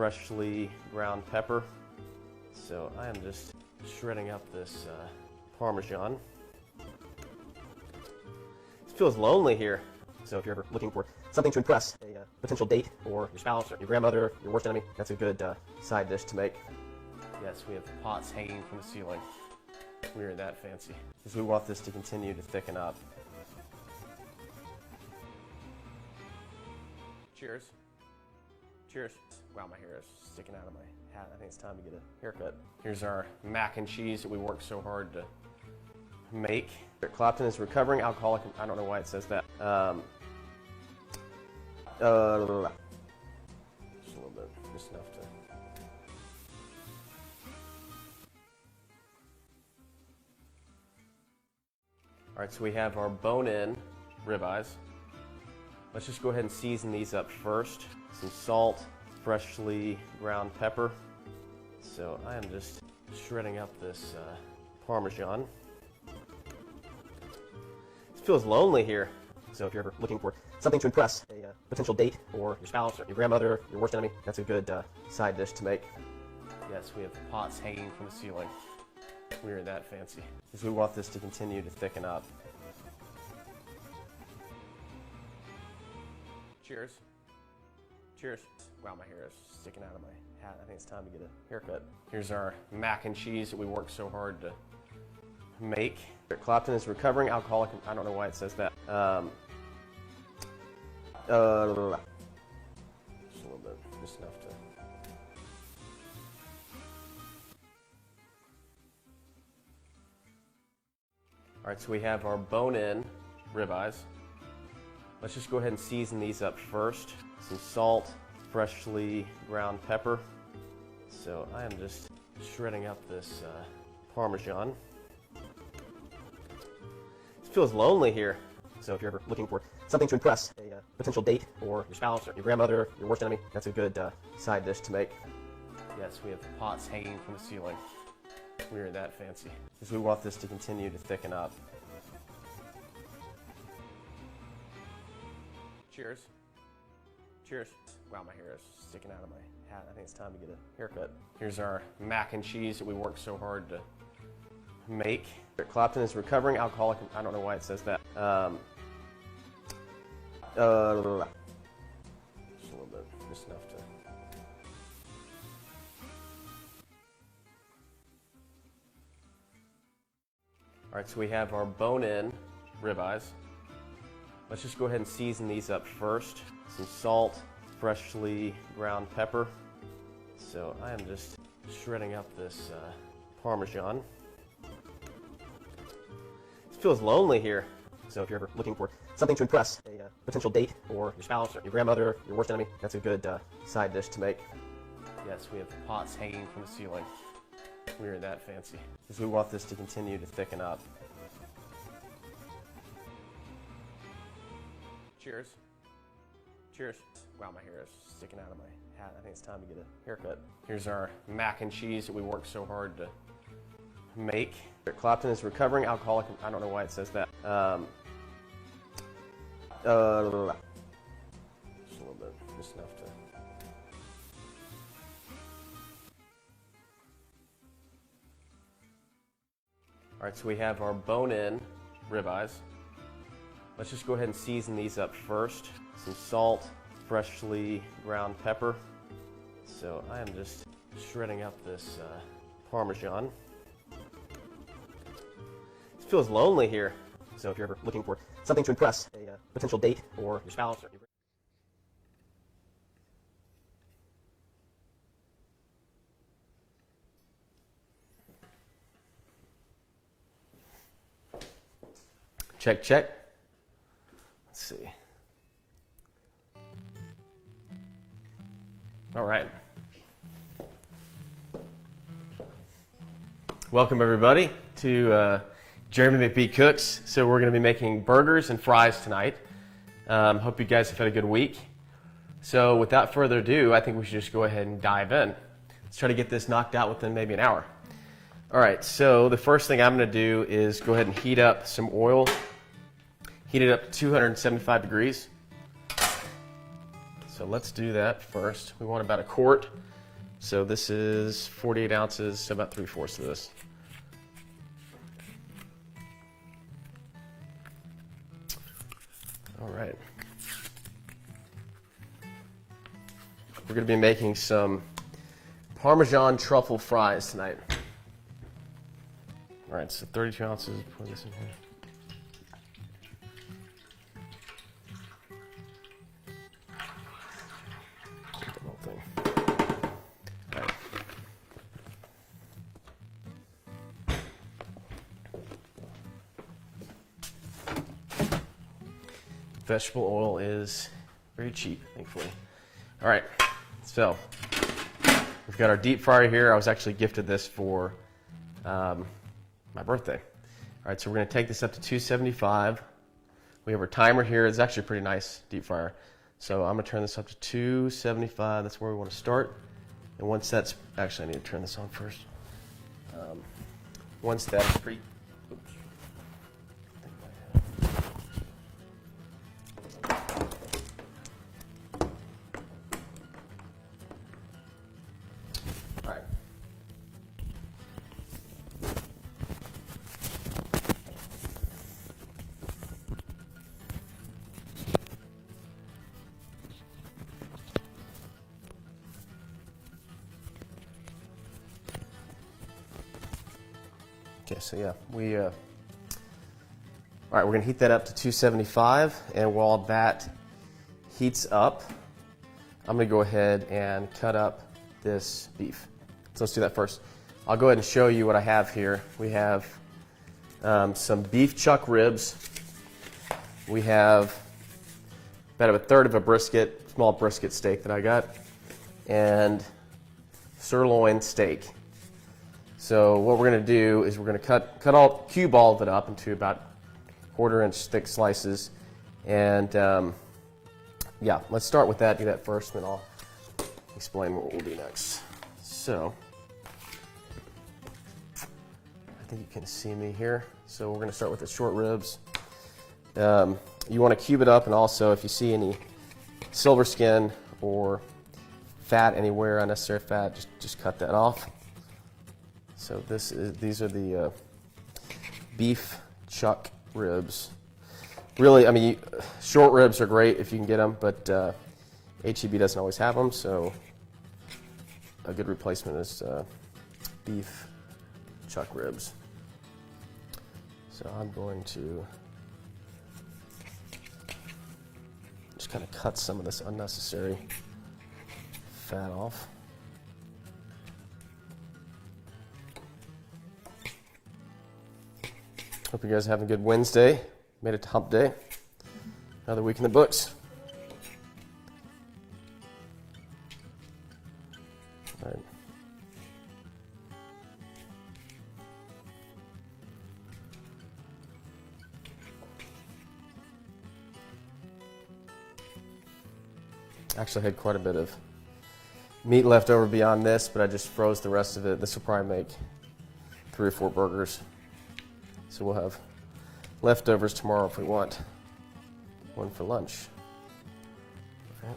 freshly ground pepper. So I am just shredding up this parmesan. It feels lonely here. So if you're ever looking for something to impress a potential date or your spouse or your grandmother, your worst enemy, that's a good side dish to make. Yes, we have pots hanging from the ceiling. We are that fancy. Because we want this to continue to thicken up. Cheers. Cheers. Wow, my hair is sticking out of my hat. I think it's time to get a haircut. Here's our mac and cheese that we worked so hard to make. Clapton is recovering alcoholic. I don't know why it says that. Just a little bit, just enough to. All right, so we have our bone-in ribeyes. Let's just go ahead and season these up first. Some salt, freshly ground pepper. So I am just shredding up this parmesan. It feels lonely here. So if you're ever looking for something to impress a potential date or your spouse or your grandmother, your worst enemy, that's a good side dish to make. Yes, we have pots hanging from the ceiling. We are that fancy. Because we want this to continue to thicken up. Cheers. Cheers. Wow, my hair is sticking out of my hat. I think it's time to get a haircut. Here's our mac and cheese that we worked so hard to make. Clapton is recovering alcoholic. I don't know why it says that. Just a little bit, just enough to. All right, so we have our bone-in ribeyes. Let's just go ahead and season these up first. Some salt, freshly ground pepper. So I am just shredding up this parmesan. It feels lonely here. So if you're ever looking for something to impress a potential date or your spouse or your grandmother, your worst enemy, that's a good side dish to make. Yes, we have pots hanging from the ceiling. We are that fancy. Because we want this to continue to thicken up. Cheers. Cheers. Wow, my hair is sticking out of my hat. I think it's time to get a haircut. Here's our mac and cheese that we worked so hard to make. Clapton is recovering alcoholic. I don't know why it says that. Just a little bit, just enough to. All right, so we have our bone-in ribeyes. Let's just go ahead and season these up first. Some salt, freshly ground pepper. So I am just shredding up this parmesan. It feels lonely here. So if you're ever looking for something to impress a potential date or your spouse or your grandmother, your worst enemy, that's a good side dish to make. Yes, we have pots hanging from the ceiling. We are that fancy. Because we want this to continue to thicken up. Cheers. Cheers. Wow, my hair is sticking out of my hat. I think it's time to get a haircut. Here's our mac and cheese that we worked so hard to make. Clapton is recovering alcoholic. I don't know why it says that. Just a little bit, just enough to. All right, so we have our bone-in ribeyes. Let's just go ahead and season these up first. Some salt, freshly ground pepper. So I am just shredding up this parmesan. It feels lonely here. So if you're ever looking for something to impress a potential date or your spouse or your check, check. Let's see. All right. Welcome everybody to Jeremy McBee Cooks. So we're going to be making burgers and fries tonight. Hope you guys have had a good week. So without further ado, I think we should just go ahead and dive in. Let's try to get this knocked out within maybe an hour. All right, so the first thing I'm going to do is go ahead and heat up some oil. Heat it up to 275 degrees. So So let's do that first. We want about a quart. So this is 48 ounces, so about 3/4 of this. All right. We're going to be making some Parmesan truffle fries tonight. All right, so 32 ounces. Pour this in here. The whole thing. All right. Vegetable oil is very cheap, thankfully. All right, so we've got our deep fryer here. I was actually gifted this for my birthday. All right, so we're going to take this up to 275. We have our timer here. It's actually a pretty nice deep fryer. So I'm going to turn this up to 275. That's where we want to start. And once that's, actually I need to turn this on first. Once that's pre, oops. All right. Okay, so yeah, all right, we're gonna heat that up to 275, and while that heats up, I'm gonna go ahead and cut up this beef. So let's do that first. I'll go ahead and show you what I have here. We have some beef chuck ribs. We have about 1/3 of a brisket, small brisket steak that I got, and sirloin steak. So what we're going to do is we're going to cube all of it up into about 1/4 inch thick slices, and yeah, let's start with that. Do that first, and then I'll explain what we'll do next. So I think you can see me here. So we're going to start with the short ribs. You want to cube it up, and also if you see any silver skin or fat anywhere, unnecessary fat, just cut that off. So these are the beef chuck ribs. Really, I mean, short ribs are great if you can get them, but HEB doesn't always have them, so a good replacement is beef chuck ribs. So I'm going to just kind of cut some of this unnecessary fat off. Hope you guys are having a good Wednesday. Made it to hump day. Another week in the books. All right. Actually, I had quite a bit of meat left over beyond this, but I just froze the rest of it. This will probably make 3 or 4 burgers. So we'll have leftovers tomorrow if we want one for lunch. Okay.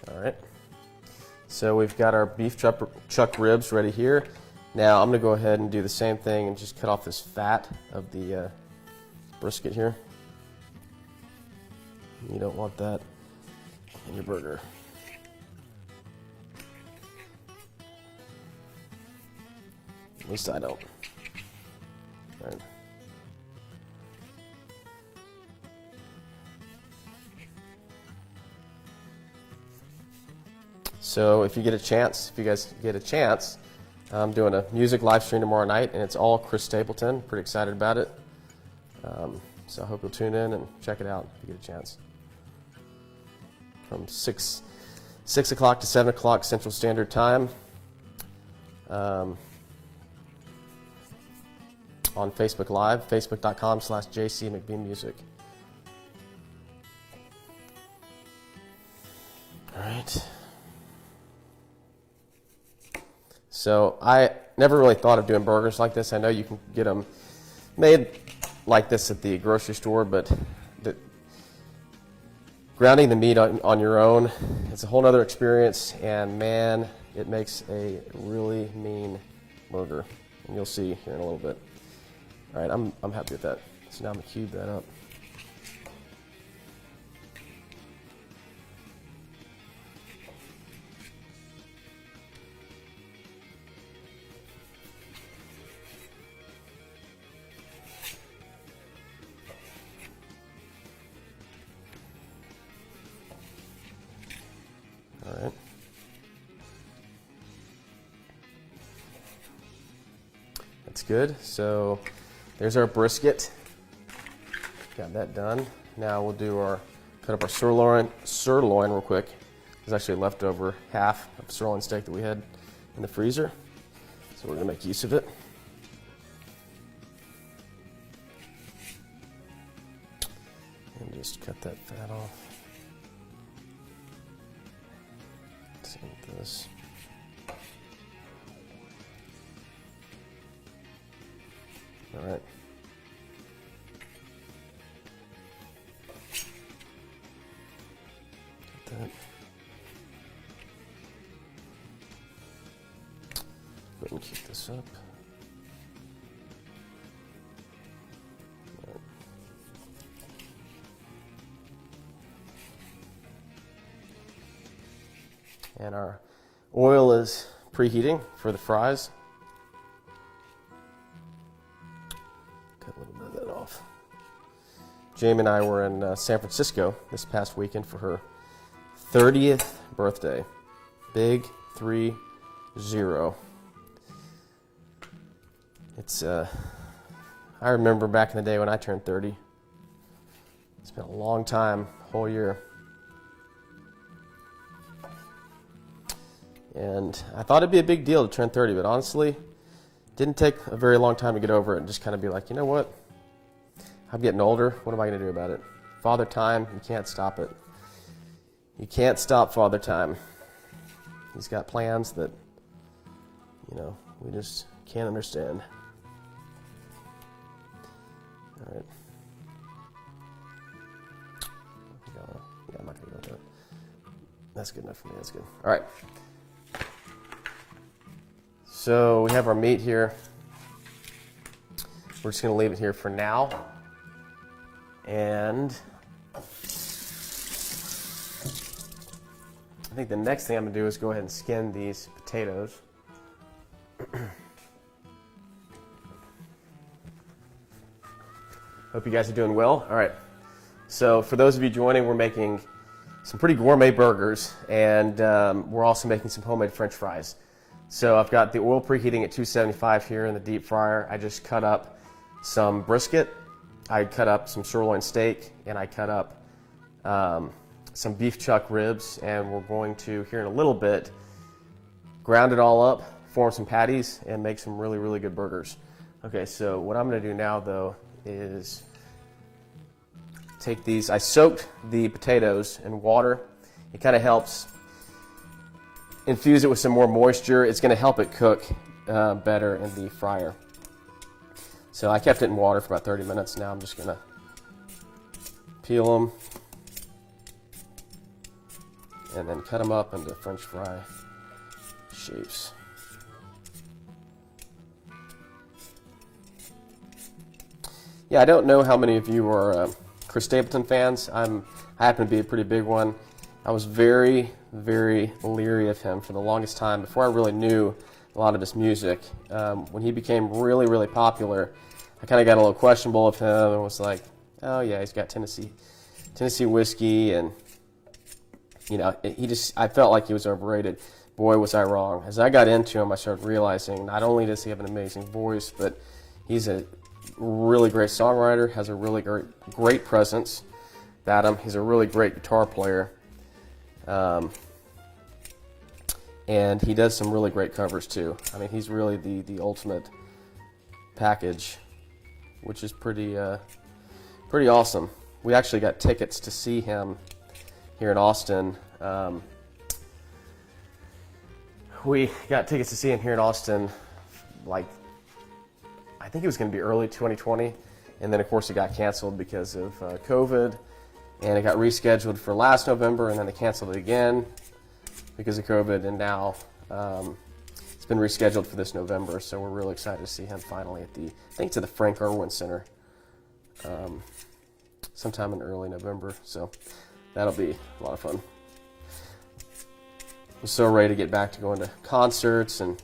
All right. So we've got our beef chuck ribs ready here. Now I'm going to go ahead and do the same thing and just cut off this fat of the brisket here. You don't want that in your burger. At least I don't. All right. So if you get a chance, if you guys get a chance, I'm doing a music live stream tomorrow night, and it's all Chris Stapleton. Pretty excited about it. So I hope you'll tune in and check it out if you get a chance. From 6 o'clock to 7 o'clock Central Standard Time. on Facebook Live, facebook.com/jcmcbeemusic. All right. So I never really thought of doing burgers like this. I know you can get them made like this at the grocery store, but grounding the meat on your own, it's a whole other experience, and man, it makes a really mean burger. And you'll see here in a little bit. All right, I'm happy with that. So now I'm gonna cube that up. All right. That's good. So there's our brisket. Got that done. Now we'll do cut up our sirloin real quick. There's actually leftover half of sirloin steak that we had in the freezer. So we're gonna make use of it. And just cut that fat off. Same with this. All right. Got that. Go ahead and keep this up. All right. And our oil is preheating for the fries. Cut a little bit of that off. Jamie and I were in San Francisco this past weekend for her 30th birthday. Big 30. It's I remember back in the day when I turned 30. It's been a long time, whole year. And I thought it'd be a big deal to turn 30, but honestly, it didn't take a very long time to get over it and just kind of be like, you know what? I'm getting older. What am I going to do about it? Father Time, you can't stop it. You can't stop Father Time. He's got plans that, we just can't understand. All right. Yeah, I'm not going to go with that. That's good enough for me. That's good. All right. So we have our meat here. We're just going to leave it here for now. And I think the next thing I'm going to do is go ahead and skin these potatoes. Hope you guys are doing well. All right. So for those of you joining, we're making some pretty gourmet burgers, and we're also making some homemade French fries. So I've got the oil preheating at 275 here in the deep fryer. I just cut up some brisket. I cut up some sirloin steak, and I cut up some beef chuck ribs, and we're going to, here in a little bit, ground it all up, form some patties, and make some really, really good burgers. Okay, so what I'm going to do now, though, is take these. I soaked the potatoes in water. It kind of helps infuse it with some more moisture. It's going to help it cook better in the fryer. So I kept it in water for about 30 minutes. Now I'm just going to peel them and then cut them up into French fry shapes. Yeah, I don't know how many of you are Chris Stapleton fans. I happen to be a pretty big one. I was very, very leery of him for the longest time before I really knew a lot of his music. When he became really, really popular, I kind of got a little questionable of him and was like, oh yeah, he's got Tennessee whiskey, and I felt like he was overrated. Boy, was I wrong. As I got into him, I started realizing not only does he have an amazing voice, but he's a really great songwriter, has a really great presence about him. He's a really great guitar player. And he does some really great covers too. I mean, he's really the ultimate package which is pretty awesome. We actually got tickets to see him here in Austin. We got tickets to see him here in Austin, like, I think it was going to be early 2020, and then of course it got canceled because of COVID, and it got rescheduled for last November, and then they canceled it again because of COVID, and now it's been rescheduled for this November, so we're really excited to see him finally at I think it's at the Frank Irwin Center, sometime in early November, so that'll be a lot of fun. I'm so ready to get back to going to concerts and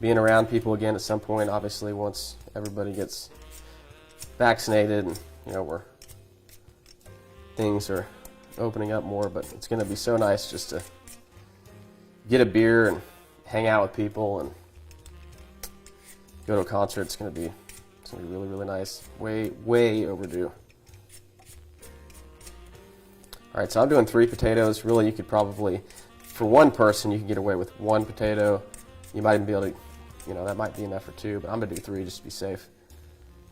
being around people again at some point, obviously once everybody gets vaccinated and, you know, where things are opening up more, but it's going to be so nice just to get a beer and hang out with people and go to a concert. It's going to be really, really nice. Way overdue. All right, so I'm doing 3 potatoes. Really, you could probably, for one person, you can get away with 1 potato. You might even be able to, you know, that might be enough for 2, but I'm going to do 3 just to be safe.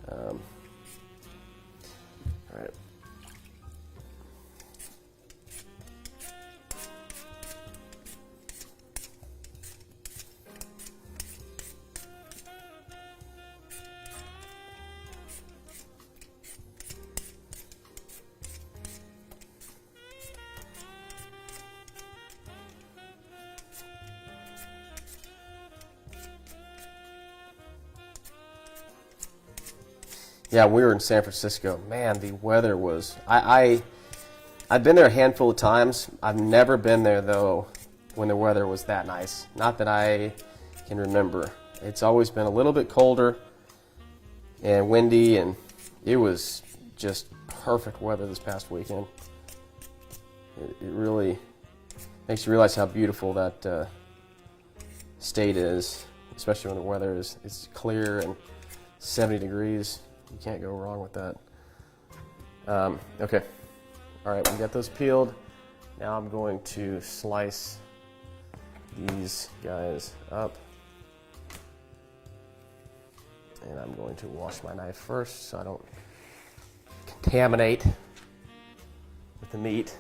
All right. Yeah, we were in San Francisco. Man, the weather was... I've been there a handful of times. I've never been there, though, when the weather was that nice. Not that I can remember. It's always been a little bit colder and windy, and it was just perfect weather this past weekend. It really makes you realize how beautiful that state is, especially when the weather is clear and 70 degrees. You can't go wrong with that. Okay. All right, we got those peeled. Now I'm going to slice these guys up. And I'm going to wash my knife first so I don't contaminate with the meat.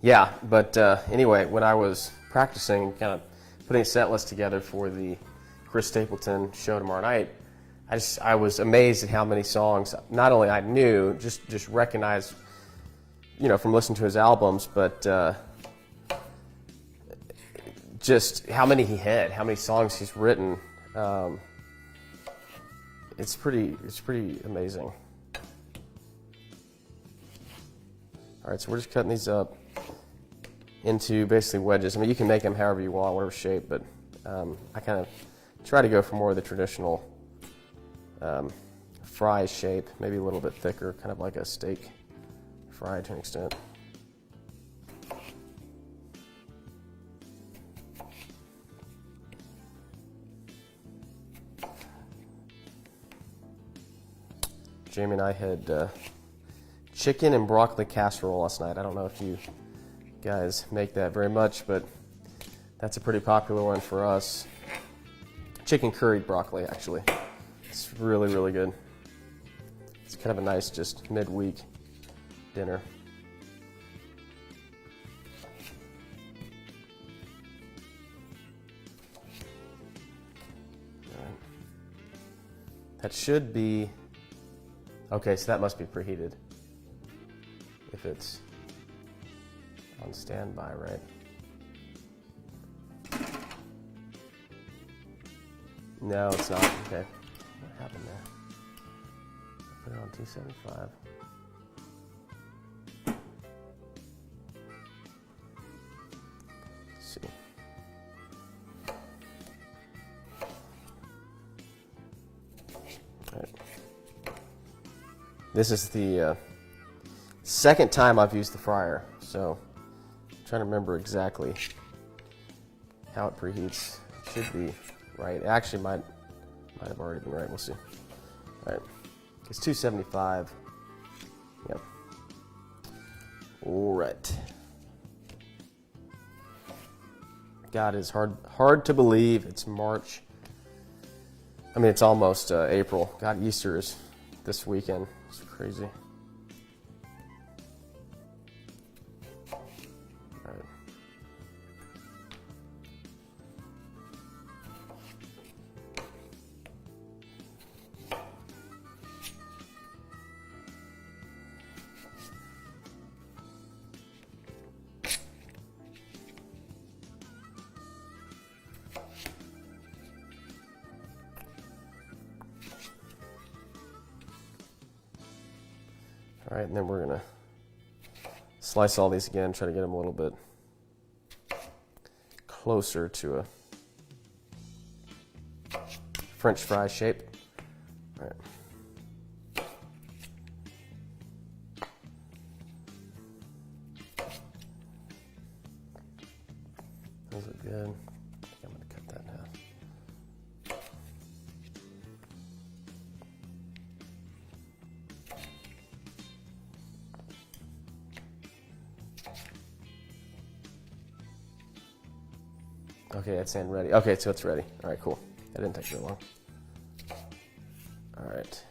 Yeah, but anyway, when I was practicing, kind of putting a set list together for the Chris Stapleton show tomorrow night, I was amazed at how many songs not only I knew, just recognized, you know, from listening to his albums, but just how many he had, how many songs he's written. It's pretty amazing. All right, so we're just cutting these up into basically wedges. I mean, you can make them however you want, whatever shape, but I kind of try to go for more of the traditional fry shape, maybe a little bit thicker, kind of like a steak fry to an extent. Jamie and I had chicken and broccoli casserole last night. I don't know if you guys make that very much, but that's a pretty popular one for us. Chicken curried broccoli, actually. It's really, really good. It's kind of a nice, just midweek dinner. All right. That should be... Okay, so that must be preheated. If it's on standby, right? No, it's not. Okay. What happened there? I put it on 275. Let's see. All right. This is the second time I've used the fryer, so I'm trying to remember exactly how it preheats. It should be right. It actually might have already been right. We'll see. All right. It's 275. Yep. All right. God, it's hard to believe it's March. I mean, it's almost April. God, Easter is this weekend. It's crazy. All right. All right, and then we're gonna slice all these again, try to get them a little bit closer to a French fry shape. All right. Those are good. I'm gonna cut that in half. Okay, it's in ready. Okay, so it's ready. All right, cool. That didn't take very long. All right.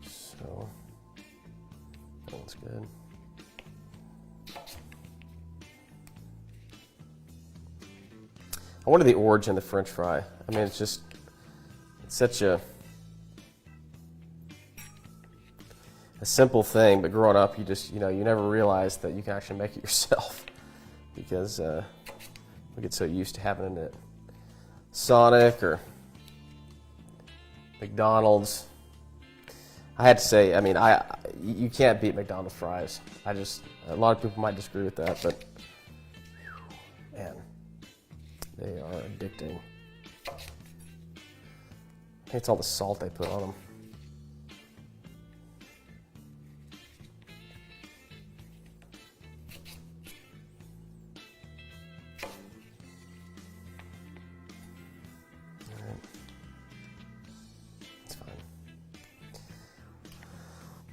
So that one's good. I wonder the origin of the French fry. I mean, it's such a simple thing, but growing up, you never realize that you can actually make it yourself because we get so used to having it at Sonic or McDonald's. I had to say, I mean, you can't beat McDonald's fries. A lot of people might disagree with that, but man, they are addicting. I think it's all the salt they put on them.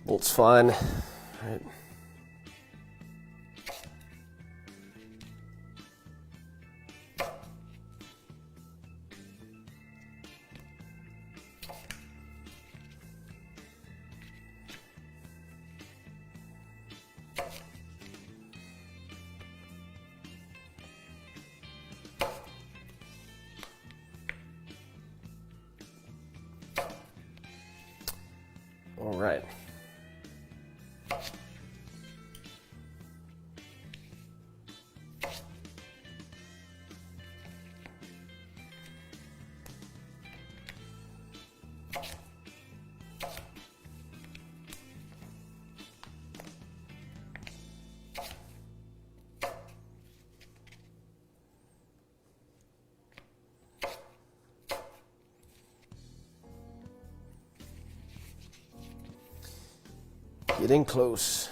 Bolt's fine. All right. All right. Getting close.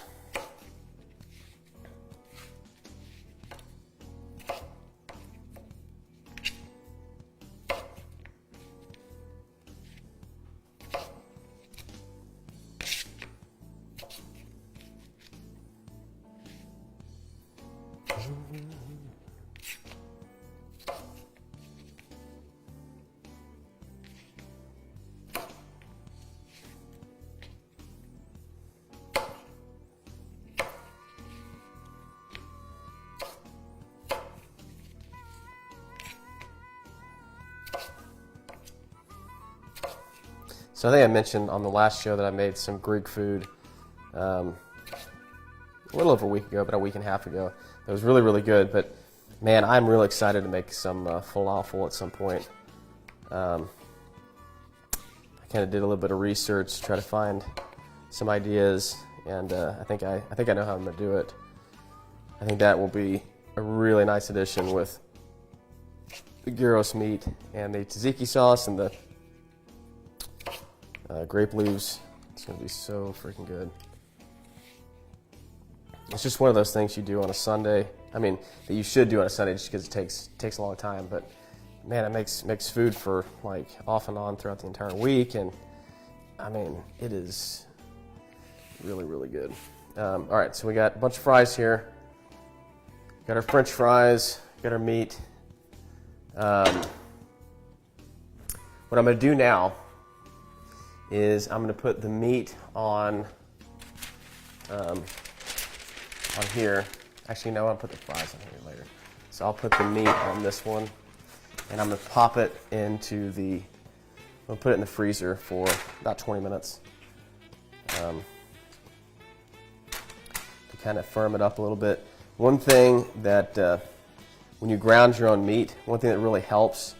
So I think I mentioned on the last show that I made some Greek food a little over a week ago, about a week and a half ago. It was really, really good, but man, I'm really excited to make some falafel at some point. I kind of did a little bit of research to try to find some ideas, and I think I know how I'm going to do it. I think that will be a really nice addition with the gyros meat and the tzatziki sauce and the grape leaves. It's gonna be so freaking good. It's just one of those things you do on a Sunday. I mean, that you should do on a Sunday just because it takes a long time. But man, it makes food for like off and on throughout the entire week. And I mean, it is really, really good. All right, so we got a bunch of fries here. Got our French fries, got our meat. What I'm gonna do now is I'm gonna put the meat on here. Actually, no, I'll put the fries on here later. So I'll put the meat on this one, and I'm gonna pop it into I'll put it in the freezer for about 20 minutes. To kind of firm it up a little bit. One thing that when you ground your own meat, one thing that really helps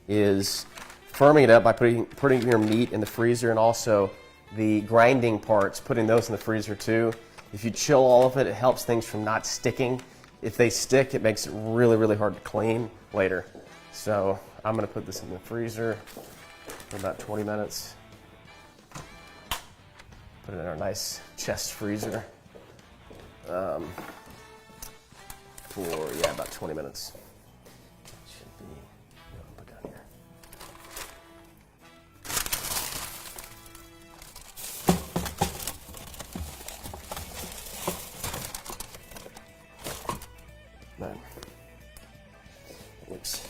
is firming it up by putting your meat in the freezer, and also the grinding parts, putting those in the freezer too. If you chill all of it, it helps things from not sticking. If they stick, it makes it really, really hard to clean later. So I'm gonna put this in the freezer for about 20 minutes. Put it in our nice chest freezer for, yeah, about 20 minutes. Should be, put down here. Man. Oops.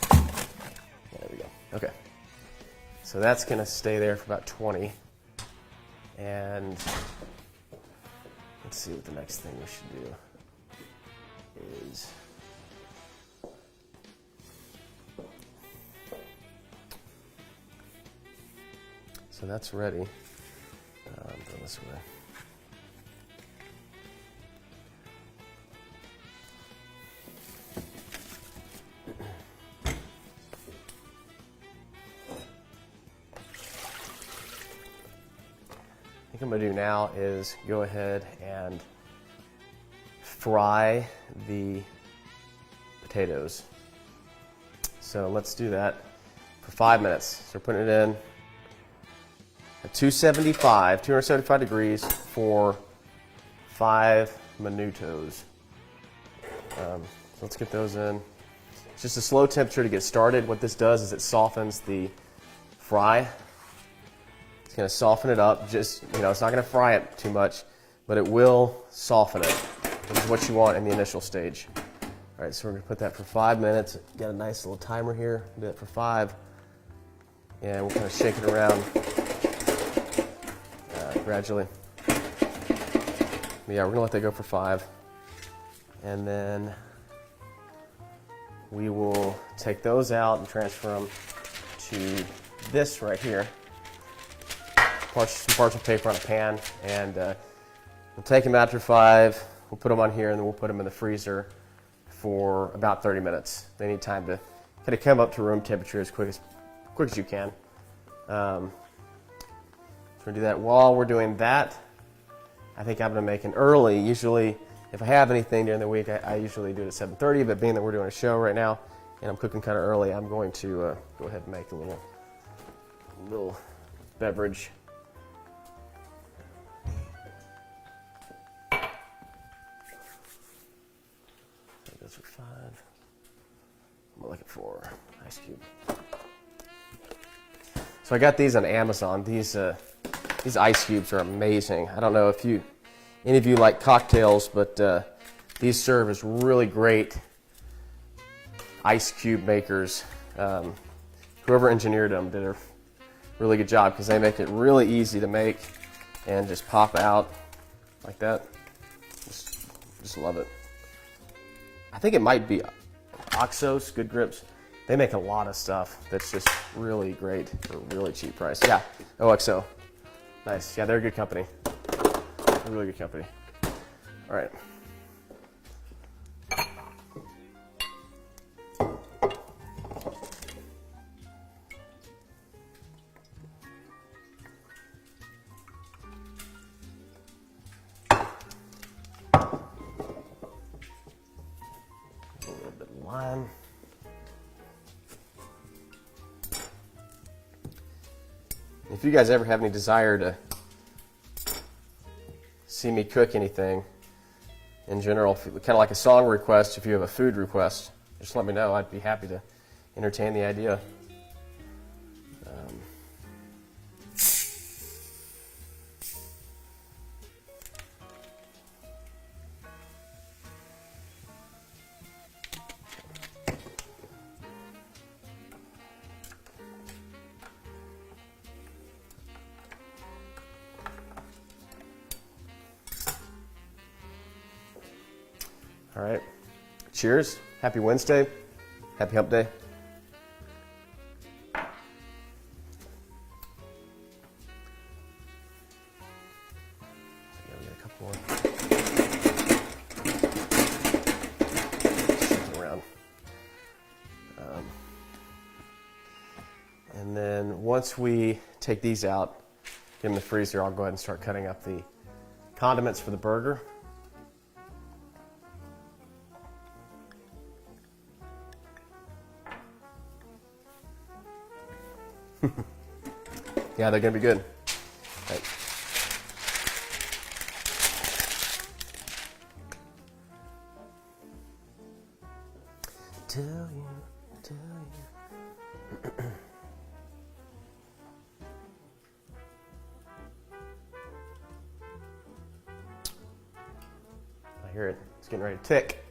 There we go. Okay. So that's going to stay there for about 20. And let's see what the next thing we should do is. So that's ready. Go this way. What I'm going to do now is go ahead and fry the potatoes. So let's do that for 5 minutes. So we're putting it in at 275 degrees for 5 minutos. So let's get those in. It's just a slow temperature to get started. What this does is it softens the fry. It's going to soften it up. Just, it's not going to fry it too much, but it will soften it, which is what you want in the initial stage. All right, so we're going to put that for 5 minutes. Got a nice little timer here. Do that for 5, and we'll kind of shake it around gradually. But yeah, we're going to let that go for 5, and then we will take those out and transfer them to this right here. Some parchment paper on a pan, and we'll take them after 5. We'll put them on here, and then we'll put them in the freezer for about 30 minutes. They need time to kind of come up to room temperature as quick as you can. So we'll do that. While we're doing that, I think I'm going to make an early. Usually, if I have anything during the week, I usually do it at 7:30. But being that we're doing a show right now, and I'm cooking kind of early, I'm going to go ahead and make a little beverage. Those are 5. I'm looking for ice cube. So I got these on Amazon. These ice cubes are amazing. I don't know if any of you like cocktails, but these serve as really great ice cube makers. Whoever engineered them did a really good job because they make it really easy to make and just pop out like that. Just love it. I think it might be Oxos, Good Grips. They make a lot of stuff that's just really great for a really cheap price. Yeah, OXO. Nice. Yeah, they're a good company. They're a really good company. All right. Lime. if you guys ever have any desire to see me cook anything in general, kind of like a song request, if you have a food request, just let me know. I'd be happy to entertain the idea. All right, cheers. Happy Wednesday. Happy hump day. Yeah, we got a couple more. Shake around. And then once we take these out, get them in the freezer, I'll go ahead and start cutting up the condiments for the burger. Yeah, they're gonna be good. Right. Tell you. I hear it. It's getting ready to tick.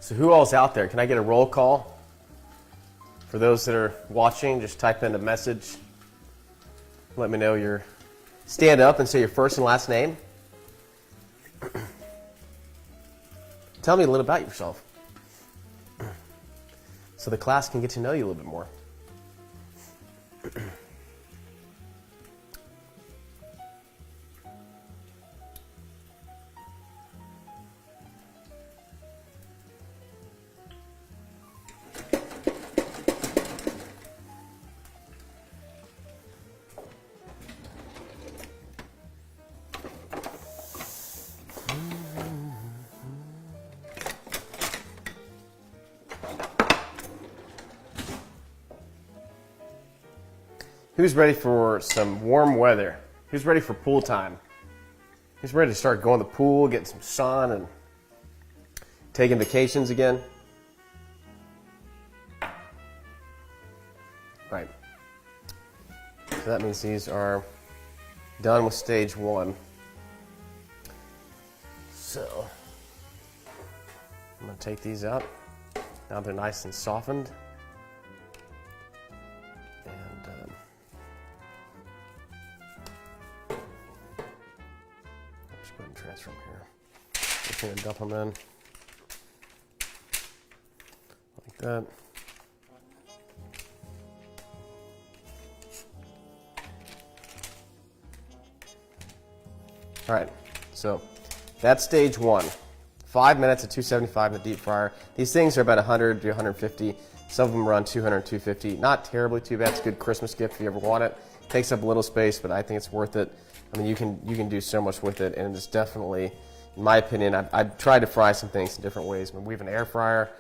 So who all's out there? Can I get a roll call? For those that are watching, just type in a message. Let me know your... Stand up and say your first and last name. Tell me a little about yourself. So the class can get to know you a little bit more. Who's ready for some warm weather? Who's ready for pool time? Who's ready to start going to the pool, getting some sun, and taking vacations again? Right. So that means these are done with stage one. So I'm going to take these out. Now they're nice and softened. Transfer them here. Just going to dump them in like that. All right, so that's stage one. 5 minutes at 275 in the deep fryer. These things are about 100 to 150. Some of them run 200, 250. Not terribly too bad. It's a good Christmas gift if you ever want it. Takes up a little space, but I think it's worth it. I mean, you can do so much with it, and it's definitely, in my opinion, I've tried to fry some things in different ways. I mean, we have an air fryer.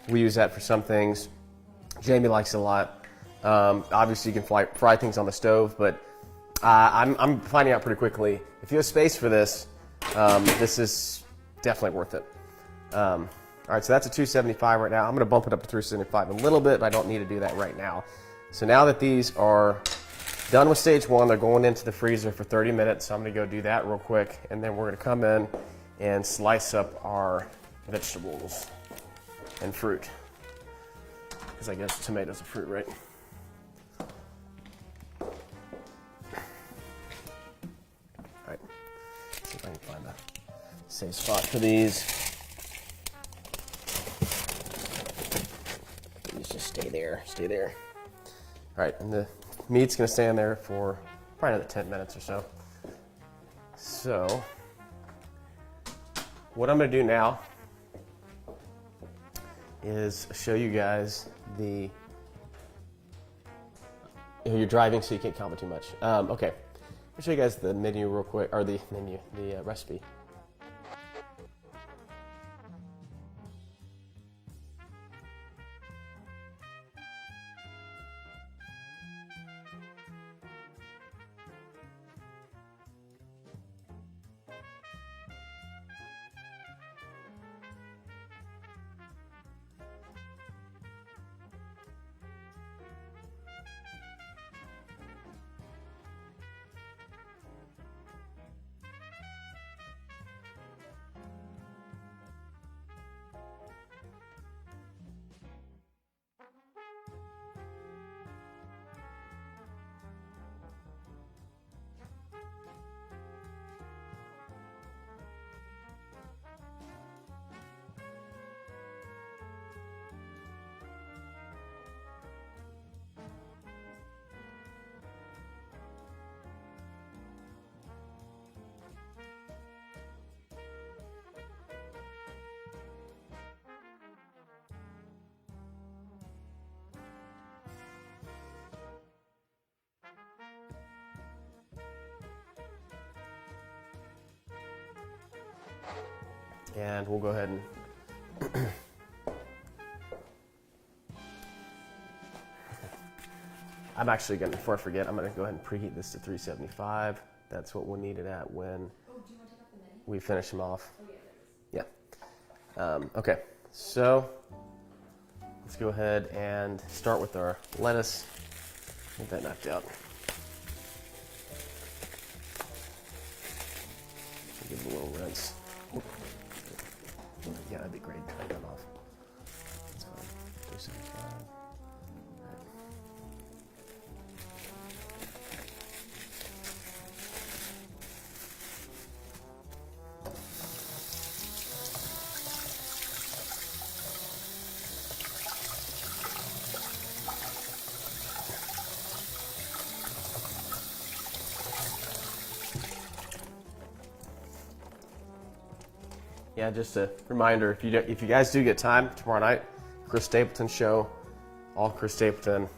We use that for some things. Jamie likes it a lot. Obviously, you can fry things on the stove, but I'm finding out pretty quickly, if you have space for this, this is definitely worth it. All right, so that's a 275 right now. I'm going to bump it up to 375 in a little bit, but I don't need to do that right now. So now that these are done with stage one, they're going into the freezer for 30 minutes. So I'm going to go do that real quick, and then we're going to come in and slice up our vegetables and fruit. Because I guess tomatoes are fruit, right? All right, see if I can find a safe spot for these. These just stay there, stay there. All right, and the meat's gonna stay in there for probably another 10 minutes or so. So, what I'm going to do now is show you guys the. You're driving, so you can't comment too much. Okay, I'll show you guys the menu real quick, or the recipe. And we'll go ahead and I'm actually going to, before I forget, I'm going to go ahead and preheat this to 375. That's what we'll need it at when we finish them off. Yeah. Okay, so let's go ahead and start with our lettuce. Get that knocked out. Give it a little rinse. Yeah, that'd be great. Cut that off. That's fine. 275. Yeah, just a reminder, if you guys do get time tomorrow night, Chris Stapleton show, all Chris Stapleton,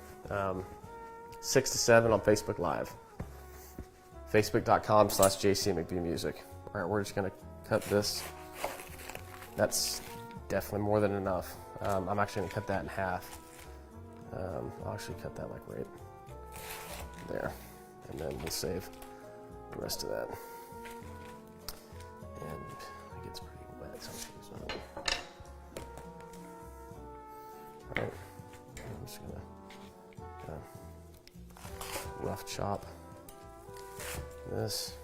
6 to 7 on Facebook Live. Facebook.com/JCMcBeemusic. All right, we're just gonna cut this. That's definitely more than enough. I'm actually gonna cut that in half. I'll actually cut that like right there, and then we'll save the rest of that. And it gets pretty wet, so I'm just gonna use another. All right, I'm just gonna rough chop this.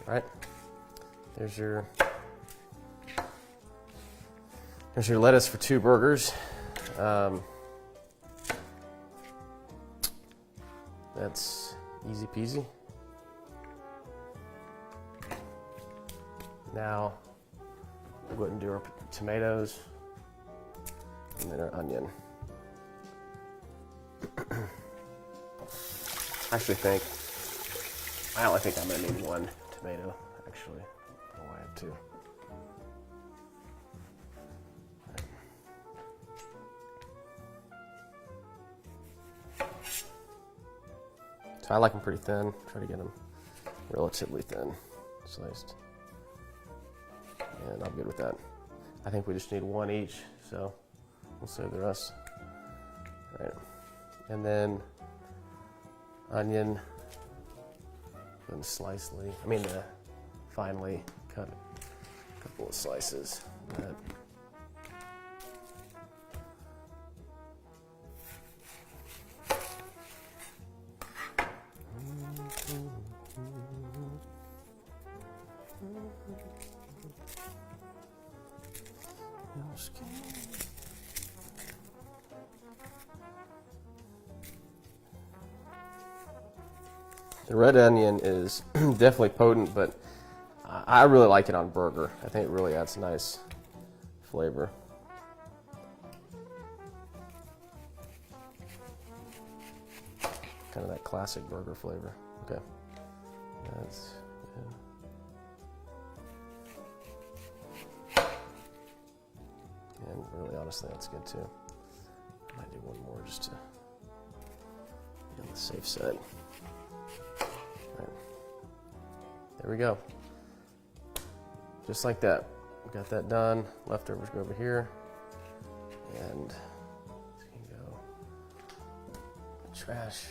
All right, there's your lettuce for 2 burgers. That's easy peasy. Now we'll go ahead and do our tomatoes and then our onion. I only think I'm gonna need 1 tomato, actually. Oh, I have 2. So I like them pretty thin. Try to get them relatively thin sliced. And I'm good with that. I think we just need 1 each, so we'll save the rest. All right. And then onion, and finely cut a couple of slices. That. The red onion is definitely potent, but I really like it on burger. I think it really adds nice flavor. kind of that classic burger flavor. Okay, that's good. And really, honestly, that's good too. I might do one more just to be on the safe side. All right. There we go. Just like that. We got that done. Leftovers go over here. And you can go trash.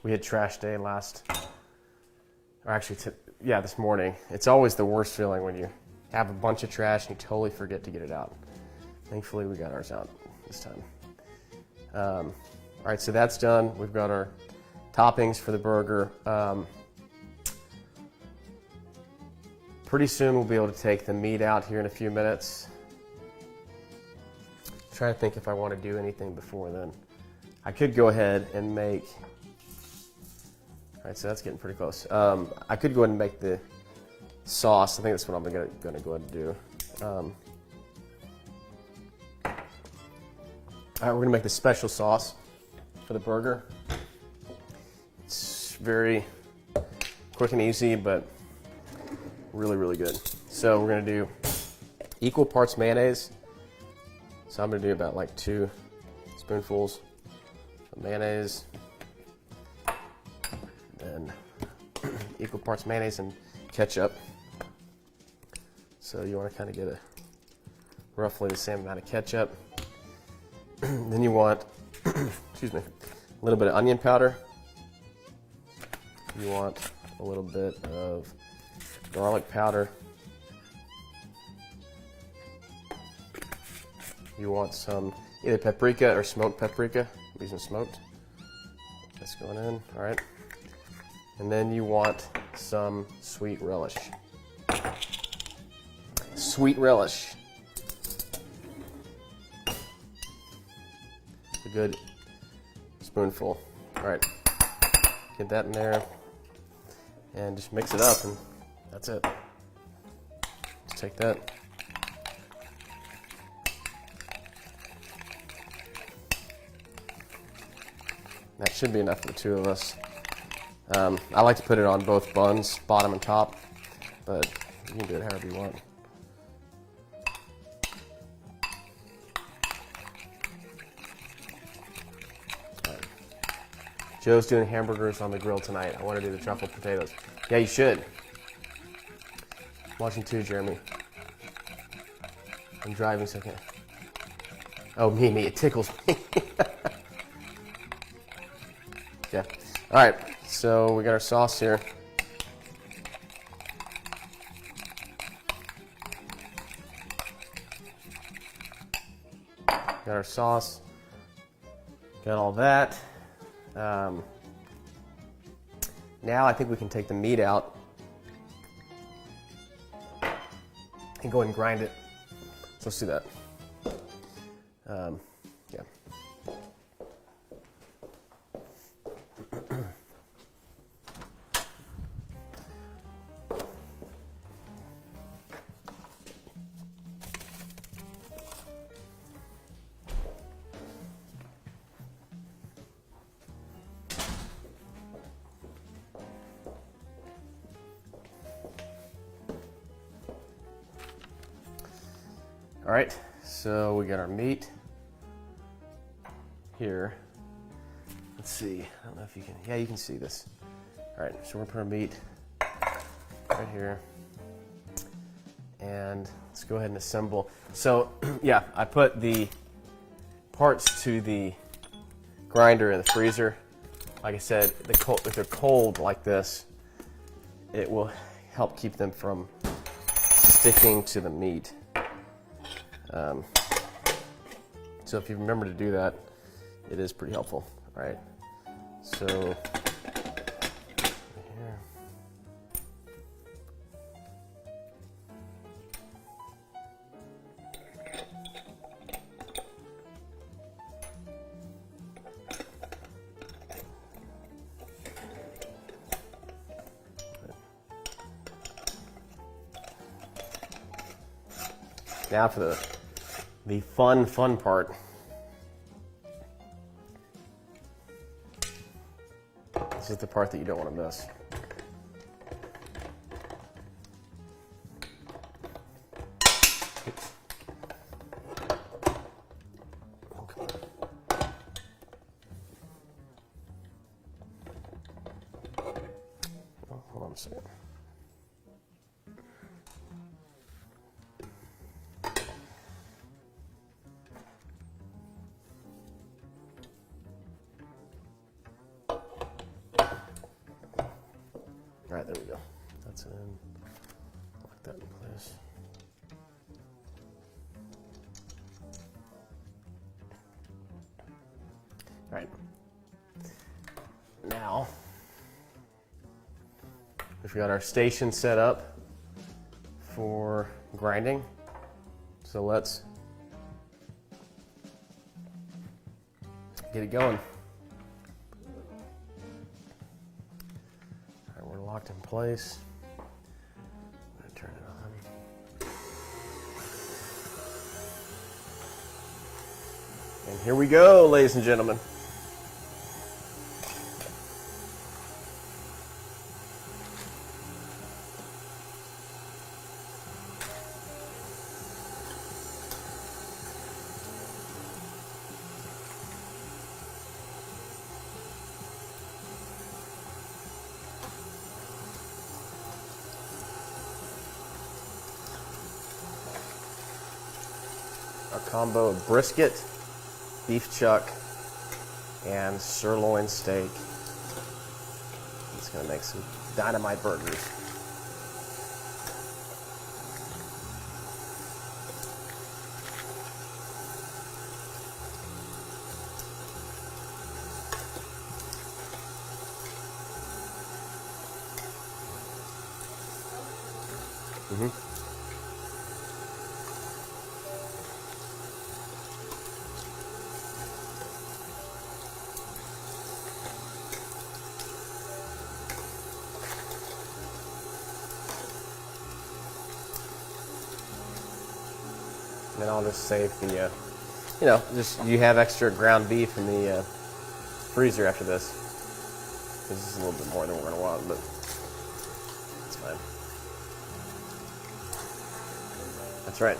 We had trash day this morning. It's always the worst feeling when you have a bunch of trash and you totally forget to get it out. Thankfully, we got ours out this time. All right, so that's done. We've got our toppings for the burger. Pretty soon we'll be able to take the meat out here in a few minutes. I'm trying to think if I want to do anything before then. I could go ahead and make... All right, so that's getting pretty close. I could go ahead and make the sauce. I think that's what I'm going to go ahead and do. All right, we're going to make the special sauce for the burger. It's very quick and easy, but really, really good. So we're going to do equal parts mayonnaise. So I'm going to do about like 2 spoonfuls of mayonnaise. And equal parts mayonnaise and ketchup. So you want to kind of get roughly the same amount of ketchup. Then you want, excuse me, a little bit of onion powder. You want a little bit of garlic powder. You want some either paprika or smoked paprika. I'm using smoked. That's going in, all right. And then you want some sweet relish. Sweet relish. A good spoonful. All right, get that in there and just mix it up and that's it. Just take that. That should be enough for the 2 of us. I like to put it on both buns, bottom and top, but you can do it however you want. Right. Joe's doing hamburgers on the grill tonight. I want to do the truffle potatoes. Yeah, you should. I'm watching too, Jeremy. I'm driving so I can't. Oh, me, it tickles me. Yeah. All right. So we got our sauce here. Got our sauce. Got all that. Now I think we can take the meat out and go ahead and grind it. So let's do that. Yeah. All right, so we got our meat here. Let's see, I don't know if you can, yeah, you can see this. All right, so we're gonna put our meat right here. And let's go ahead and assemble. So, yeah, I put the parts to the grinder in the freezer. Like I said, if they're cold like this, it will help keep them from sticking to the meat. So if you remember to do that, it is pretty helpful. All right, so here. Now for the fun part. This is the part that you don't want to miss. Oh, hold on a second. All right, there we go. That's it in. Lock that in place. All right. Now, we've got our station set up for grinding. So let's get it going. We're locked in place. I'm going to turn it on. And here we go, ladies and gentlemen. A combo of brisket, beef chuck, and sirloin steak. It's going to make some dynamite burgers. And then I'll just save the, just you have extra ground beef in the freezer after this. This is a little bit more than we're going to want, but it's fine. That's right.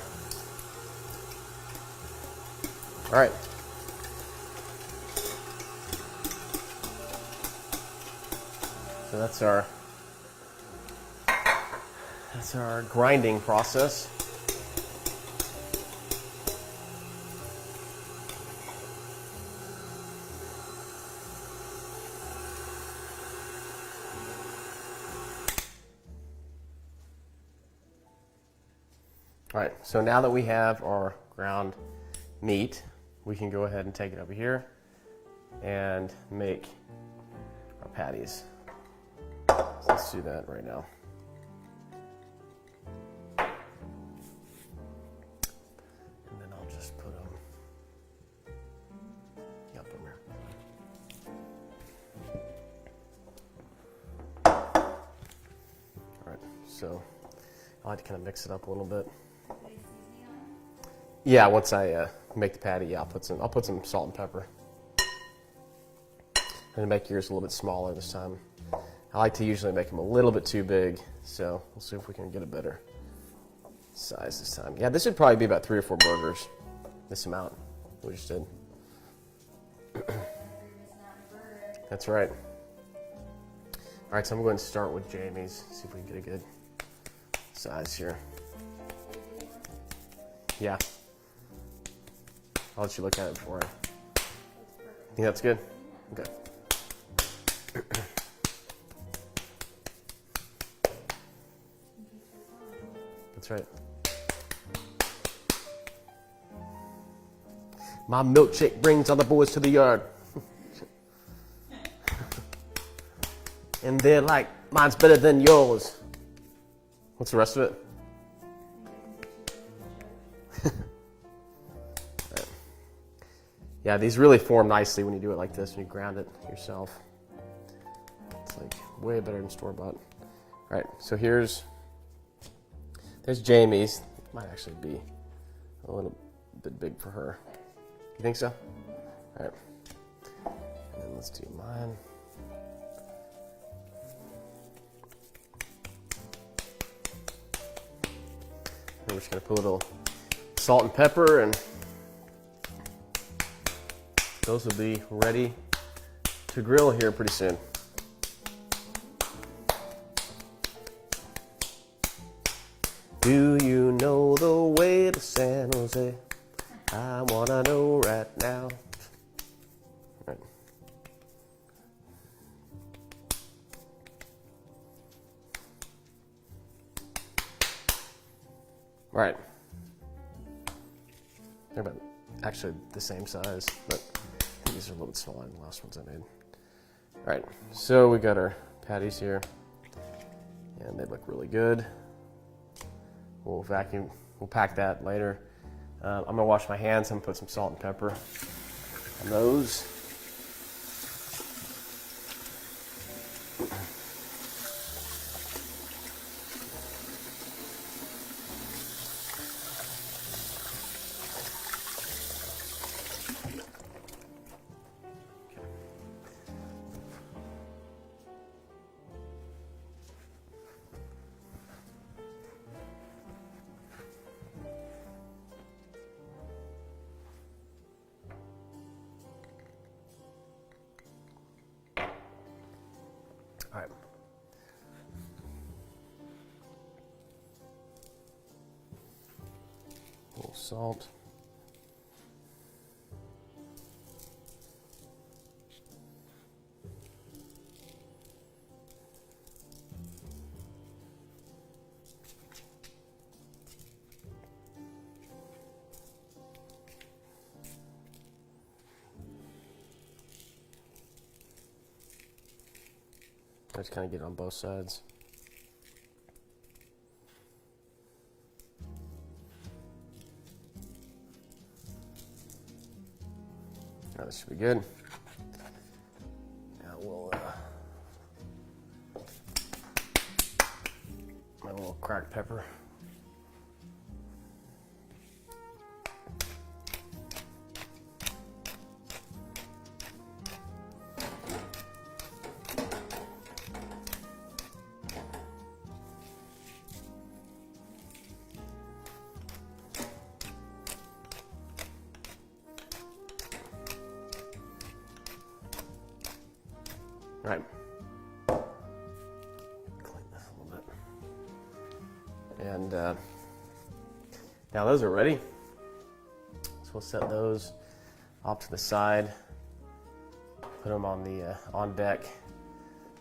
All right. So that's our grinding process. All right, so now that we have our ground meat, we can go ahead and take it over here and make our patties. So let's do that right now. And then I'll just put them up in there. All right, so I like to kind of mix it up a little bit. Yeah, once I make the patty, yeah, I'll put some salt and pepper. I'm gonna make yours a little bit smaller this time. I like to usually make them a little bit too big, so we'll see if we can get a better size this time. Yeah, this would probably be about 3 or 4 burgers. This amount we just did. That's right. All right, so I'm going to start with Jamie's. See if we can get a good size here. Yeah. I'll let you look at it before. Think that's good? Okay. That's right. My milkshake brings all the boys to the yard. And they're like, mine's better than yours. What's the rest of it? Yeah, these really form nicely when you do it like this, when you ground it yourself. It's like way better than store-bought. All right, so there's Jamie's. It might actually be a little bit big for her. You think so? All right. And then let's do mine. And we're just gonna put a little salt and pepper, and those will be ready to grill here pretty soon. Do you know the way to San Jose? I wanna know right now. Right. Right. They're about actually the same size, but I think these are a little bit smaller than the last ones I made. All right, so we got our patties here, and they look really good. We'll pack that later. I'm gonna wash my hands. I'm gonna put some salt and pepper on those. All right. A little salt. I just kind of get it on both sides. Now this should be good. Now we'll my little cracked pepper. Right. Clean this a little bit. And now those are ready. So we'll set those off to the side. Put them on the on deck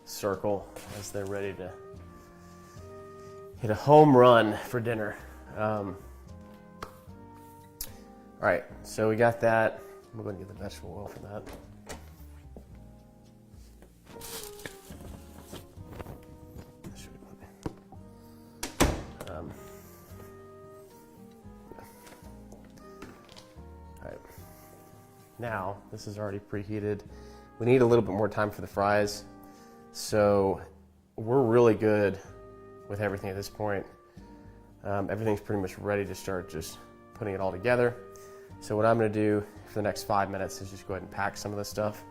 circle as they're ready to hit a home run for dinner. All right, so we got that. I'm going to get the vegetable oil for that. Now, this is already preheated. We need a little bit more time for the fries. So we're really good with everything at this point. Everything's pretty much ready to start just putting it all together. So what I'm gonna do for the next 5 minutes is just go ahead and pack some of this stuff.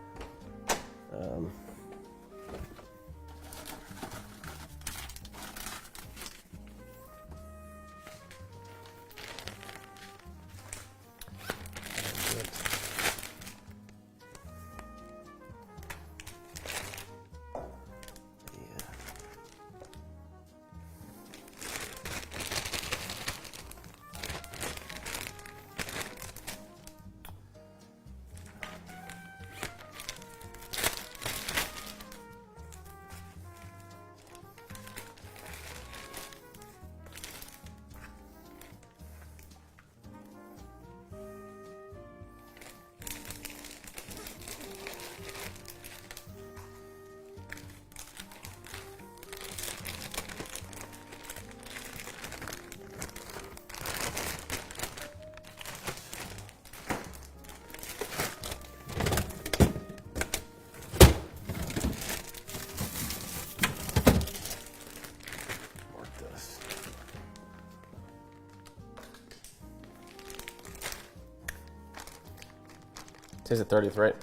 Today's the 30th, right?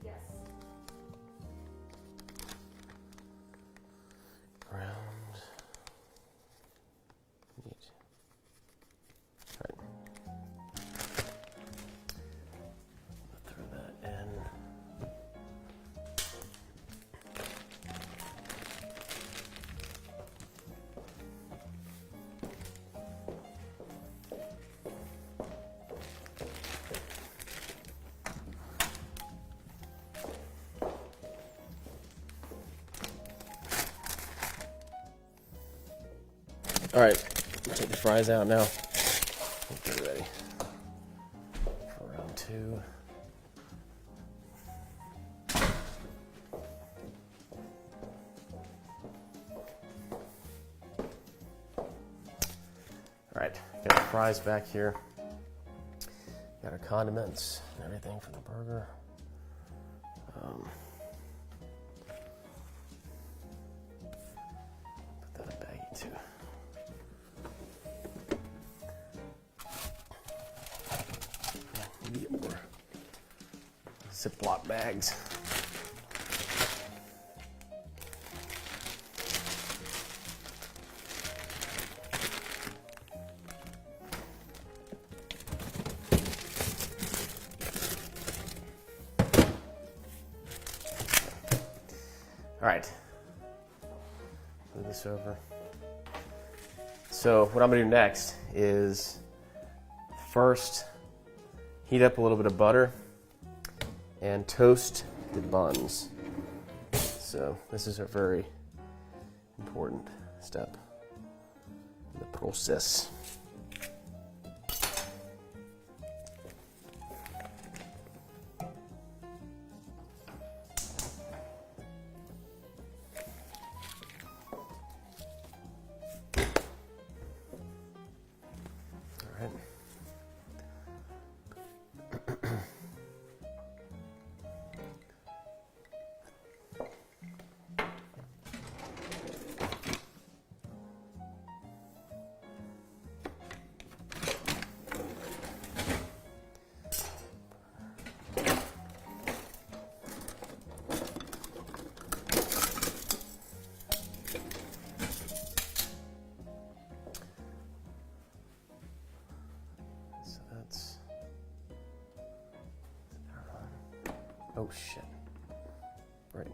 Yes. Ground meat. All right. Throw that in. All right, take the fries out now. Get ready for round 2. All right, got the fries back here. Got our condiments and everything for the burger. Put that in a baggie too. Or Ziploc bags. All right, move this over. So what I'm gonna do next is first heat up a little bit of butter and toast the buns. So this is a very important step in the process. All right. So that's, oh shit, right.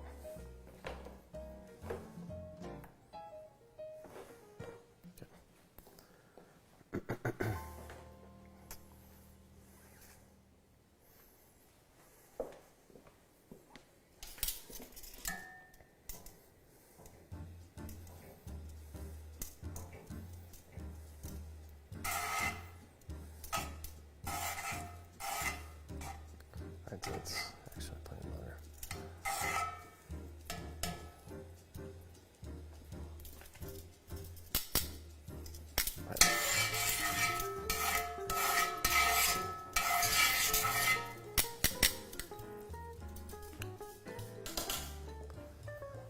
Let's actually put in butter. Right.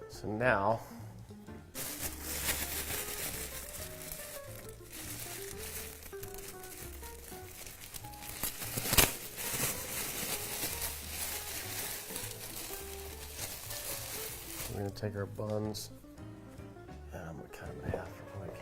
So now we're going to take our buns and I'm going to cut them in half real quick.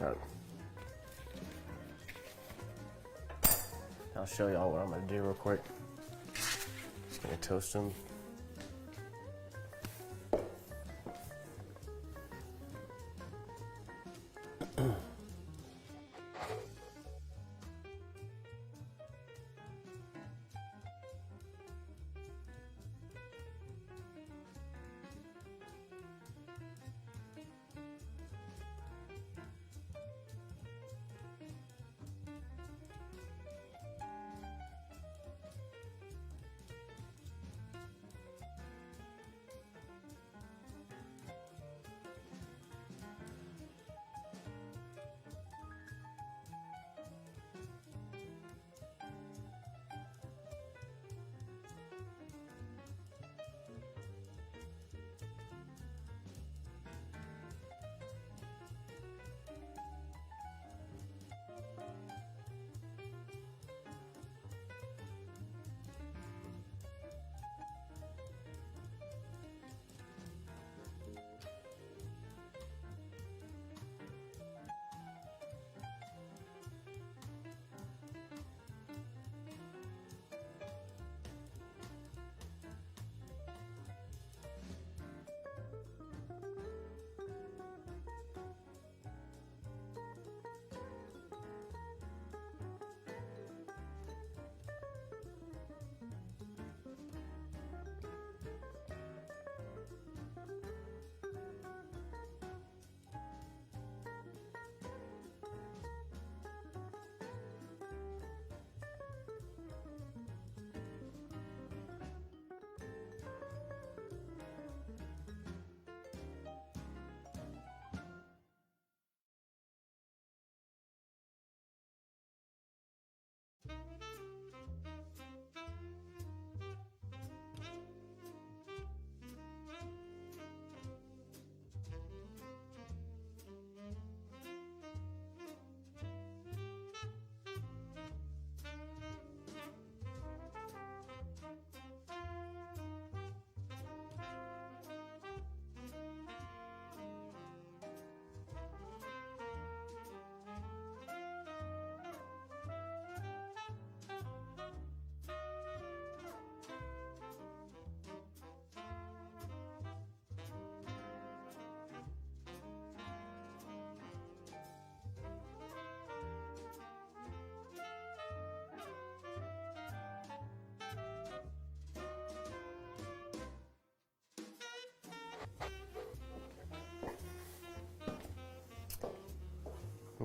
All right. I'll show y'all what I'm going to do real quick. Just going to toast them.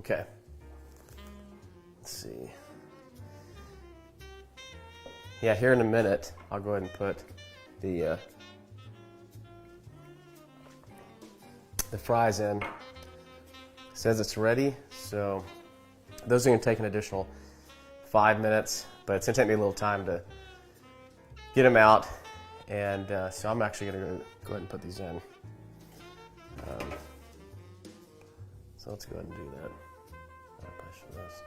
Okay. Let's see. Yeah, here in a minute, I'll go ahead and put the fries in. It says it's ready, so those are going to take an additional 5 minutes, but it's going to take me a little time to get them out, and so I'm actually going to go ahead and put these in. So let's go ahead and do that. I'll push this.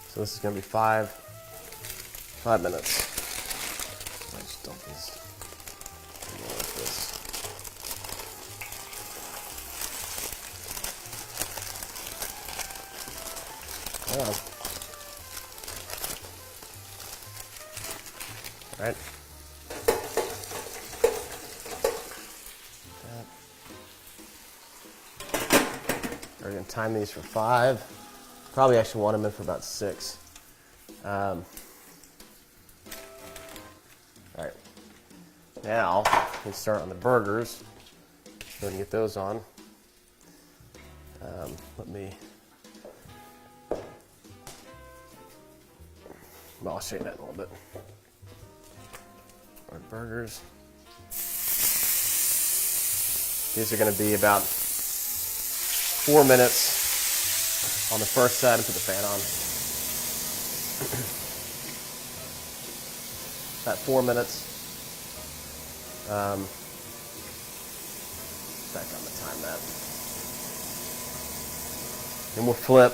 So this is going to be five minutes. I just dump these in there like this. Yeah. All right. We're going to time these for 5. Probably actually want them in for about 6. All right. Now, we can start on the burgers. Go ahead and get those on. Well, I'll show you that in a little bit. Our burgers. These are going to be about 4 minutes on the first side and put the fan on. About 4 minutes. Back on the time that. Then we'll flip.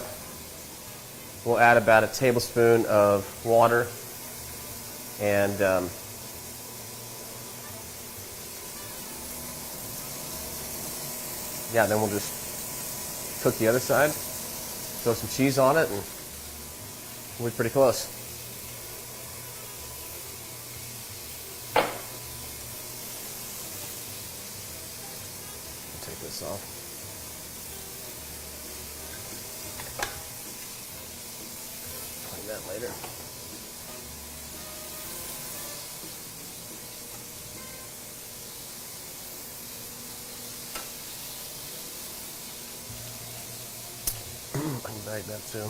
We'll add about a tablespoon of water and yeah, then we'll just cook the other side, throw some cheese on it, and we'll be pretty close. I'll take this off. Clean that later. I can bag that too.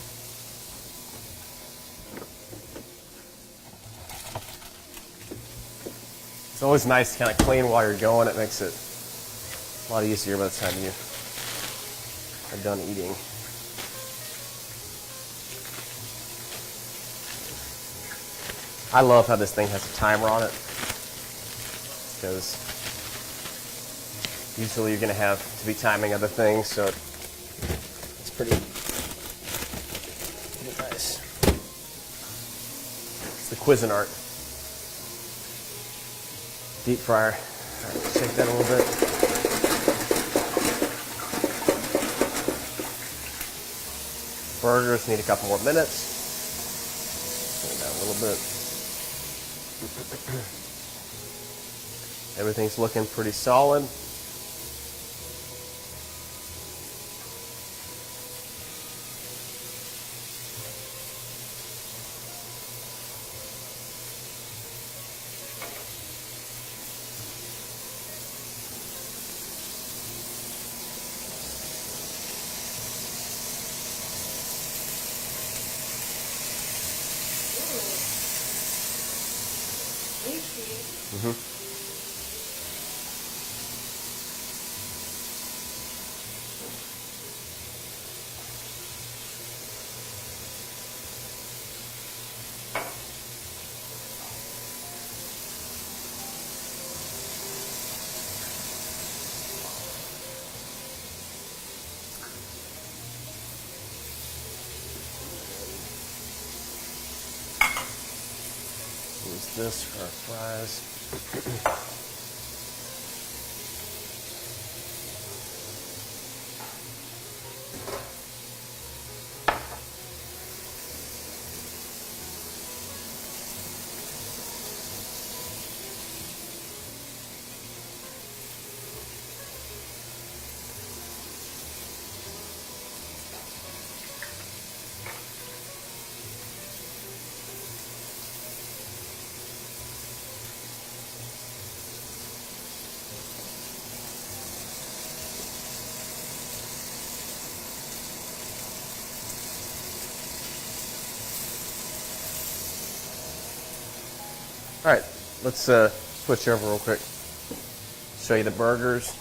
It's always nice to kind of clean while you're going. It makes it a lot easier by the time you are done eating. I love how this thing has a timer on it, because usually you're going to have to be timing other things, so it's pretty nice. It's the Cuisinart deep fryer. All right, shake that a little bit. Burgers need a couple more minutes. Turn it down a little bit. Everything's looking pretty solid. Mm-hmm. Use this for our fries. All right, let's switch over real quick. Show you the burgers.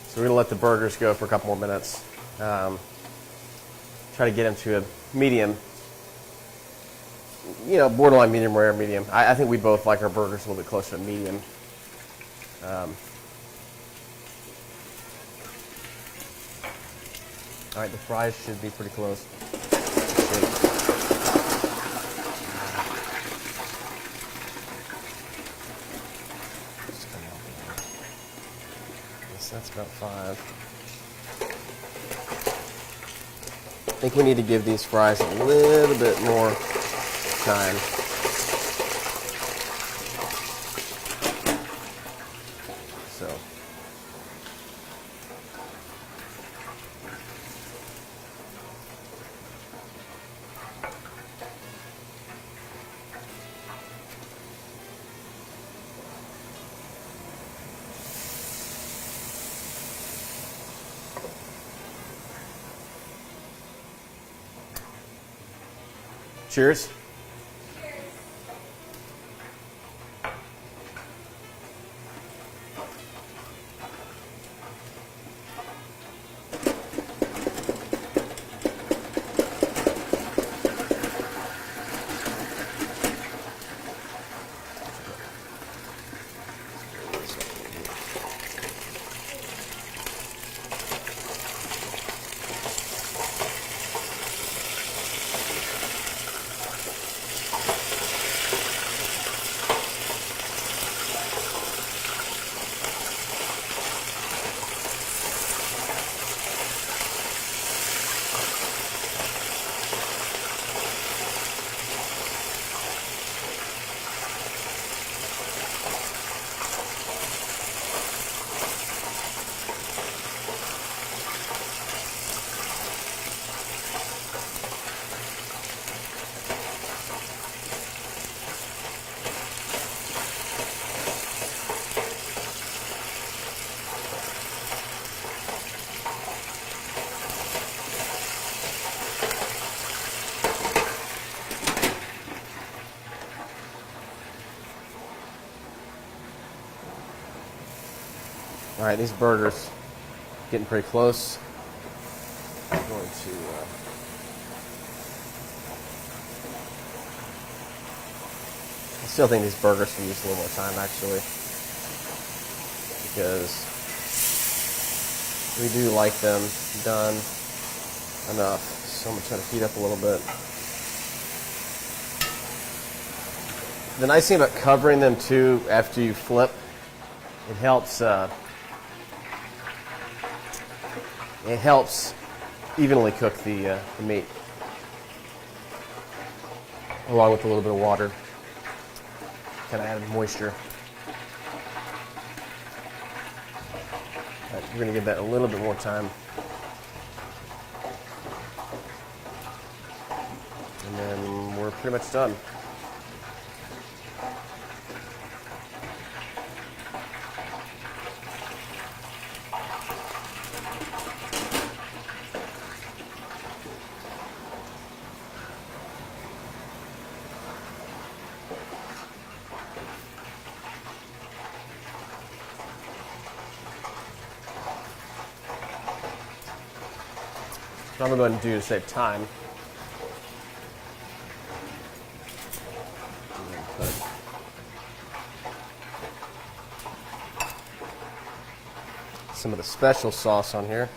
So we're gonna let the burgers go for a couple more minutes. Try to get them to a medium, borderline medium rare, medium. I think we both like our burgers a little bit closer to medium. All right, the fries should be pretty close. That's about 5. I think we need to give these fries a little bit more time. So. Cheers. All right, these burgers getting pretty close. I'm going to I still think these burgers can use a little more time, actually, because we do like them done enough. So I'm going to try to heat up a little bit. The nice thing about covering them too after you flip, it helps evenly cook the meat, along with a little bit of water, kind of added moisture. Right, we're going to give that a little bit more time. And then we're pretty much done. So I'm going to go ahead and do to save time. Put some of the special sauce on here.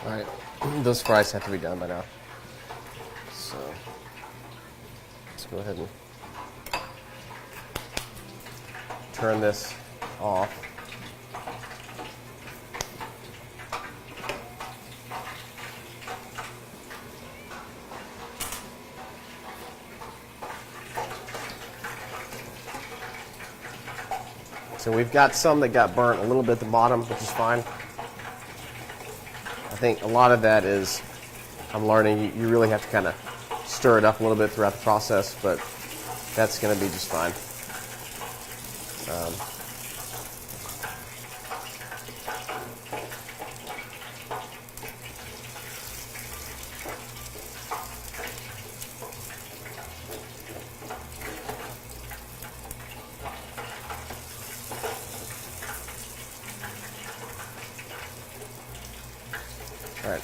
All right, those fries have to be done by now. So let's go ahead and turn this off. So we've got some that got burnt a little bit at the bottom, which is fine. I think a lot of that is, I'm learning, you really have to kind of stir it up a little bit throughout the process, but that's going to be just fine. All right.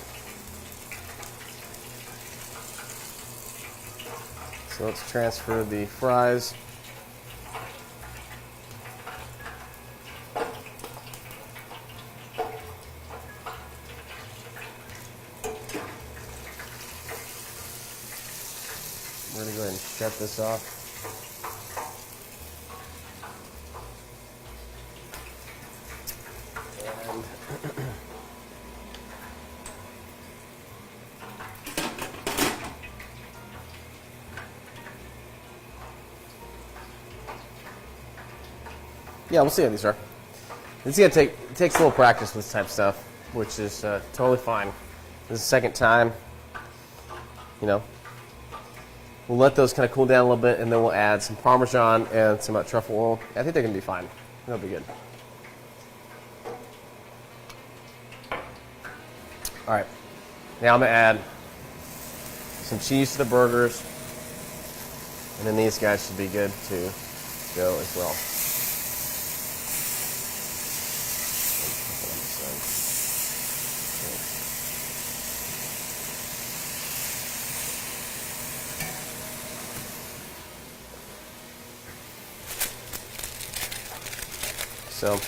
So let's transfer the fries. We're going to go ahead and shut this off. Yeah, we'll see how these are. It's gonna take, it takes a little practice with this type of stuff, which is totally fine. This is the second time. You know, we'll let those kind of cool down a little bit, and then we'll add some parmesan and some truffle oil. I think they're gonna be fine. They'll be good. All right, now I'm gonna add some cheese to the burgers, and then these guys should be good to go as well. So,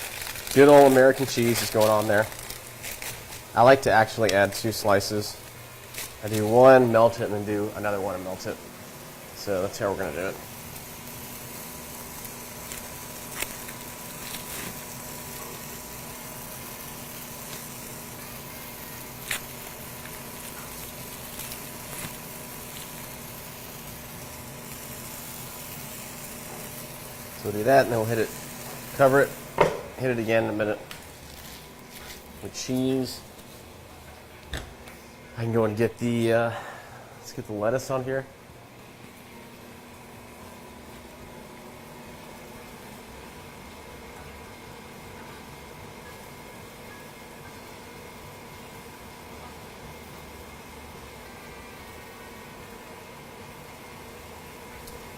good old American cheese is going on there. I like to actually add 2 slices. I do one, melt it, and then do another one and melt it. So that's how we're going to do it. So we'll do that, and then we'll hit it, cover it, hit it again in a minute with cheese. I can go and get the, let's get the lettuce on here.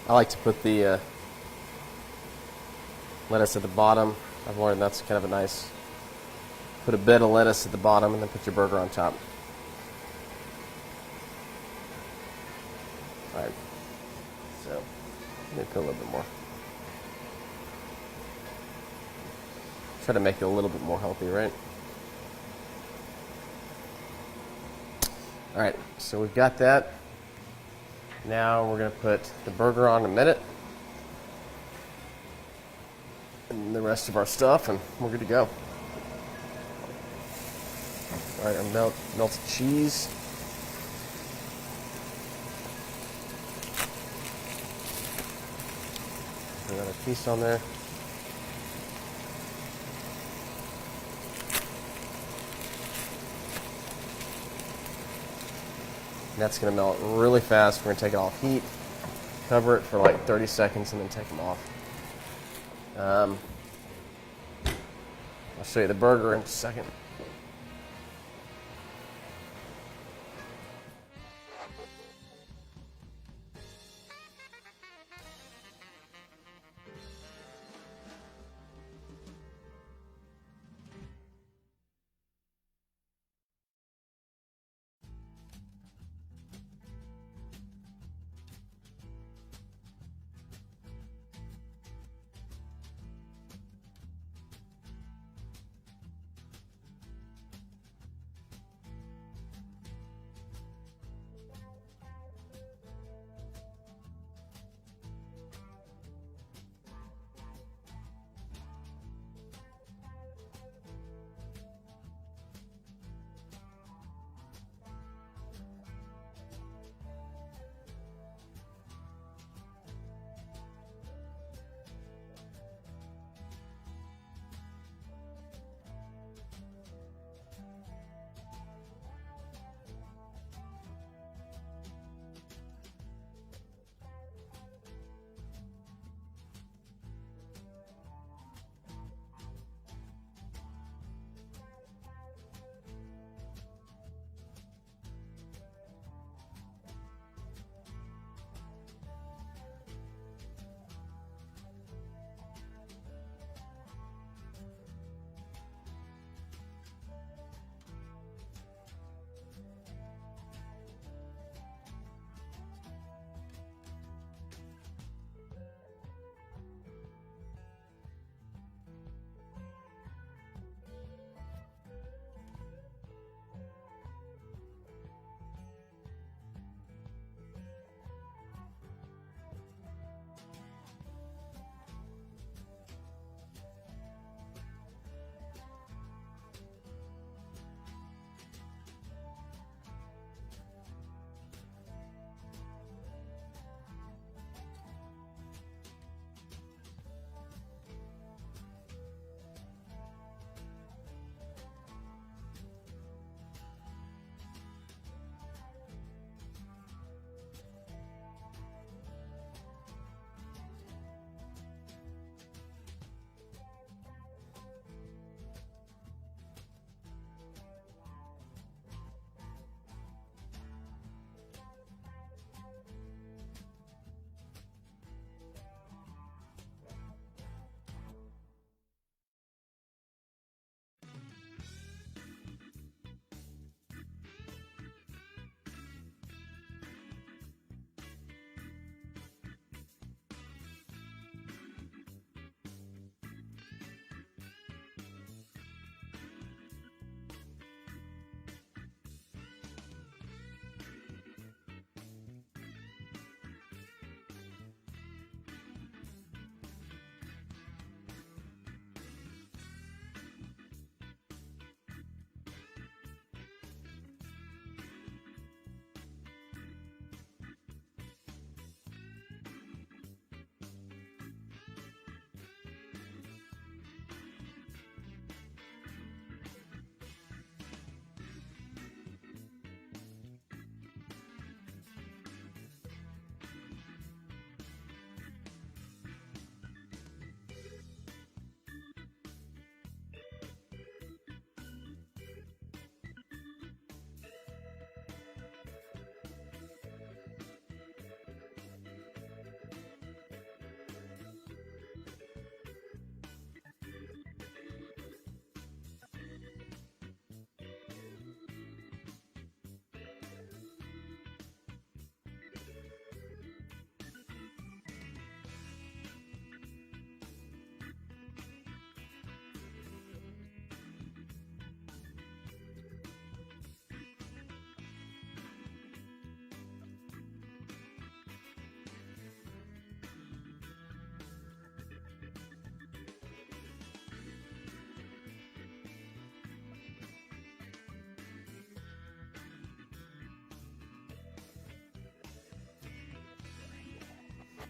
I like to put the lettuce at the bottom. I've learned that's kind of a nice, put a bit of lettuce at the bottom and then put your burger on top. All right, so maybe put a little bit more. Try to make it a little bit more healthy, right? All right, so we've got that. Now we're going to put the burger on in a minute. and the rest of our stuff, and we're good to go. All right, our melted cheese. Another piece on there. And that's going to melt really fast. We're going to take it off heat, cover it for like 30 seconds, and then take them off. I'll show you the burger in a second.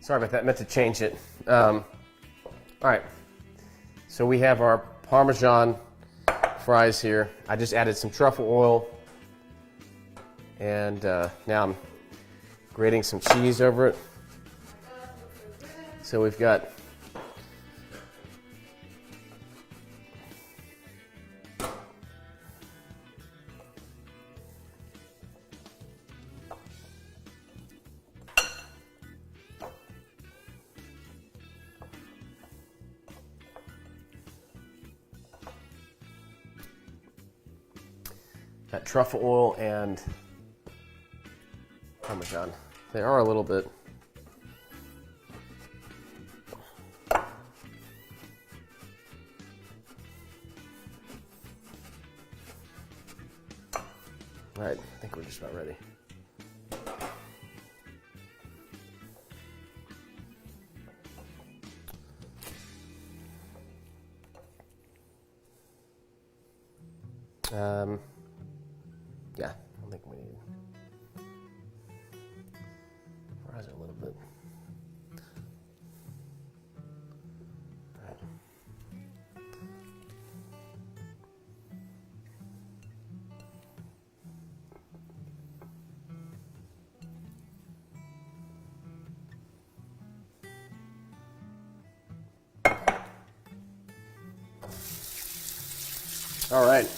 Sorry about that, meant to change it. All right, so we have our Parmesan fries here. I just added some truffle oil, and now I'm grating some cheese over it. So we've got that truffle oil and Parmesan. They are a little bit all right, I think we're just about ready. Yeah, I don't think we need fries a little bit. All right.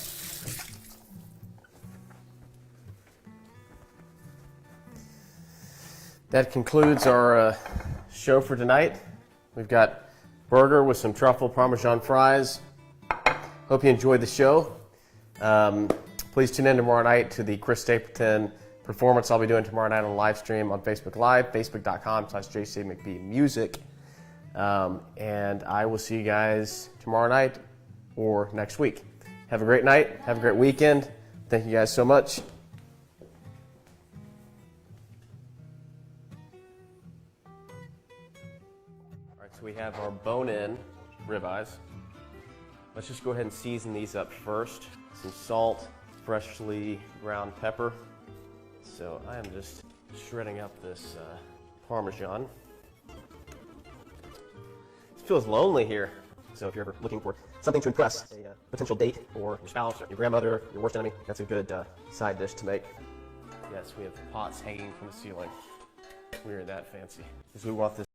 That concludes our show for tonight. We've got burger with some truffle Parmesan fries. Hope you enjoyed the show. Please tune in tomorrow night to the Chris Stapleton performance I'll be doing tomorrow night on live stream on Facebook Live, facebook.com/jcmcbeemusic. And I will see you guys tomorrow night or next week. Have a great night. Have a great weekend. Thank you guys so much. So we have our bone-in ribeyes. Let's just go ahead and season these up first. Some salt, freshly ground pepper. So I am just shredding up this Parmesan. It feels lonely here. So if you're ever looking for something to impress a potential date or your spouse or your grandmother, your worst enemy, that's a good side dish to make. Yes, we have pots hanging from the ceiling. We are that fancy. Because we want this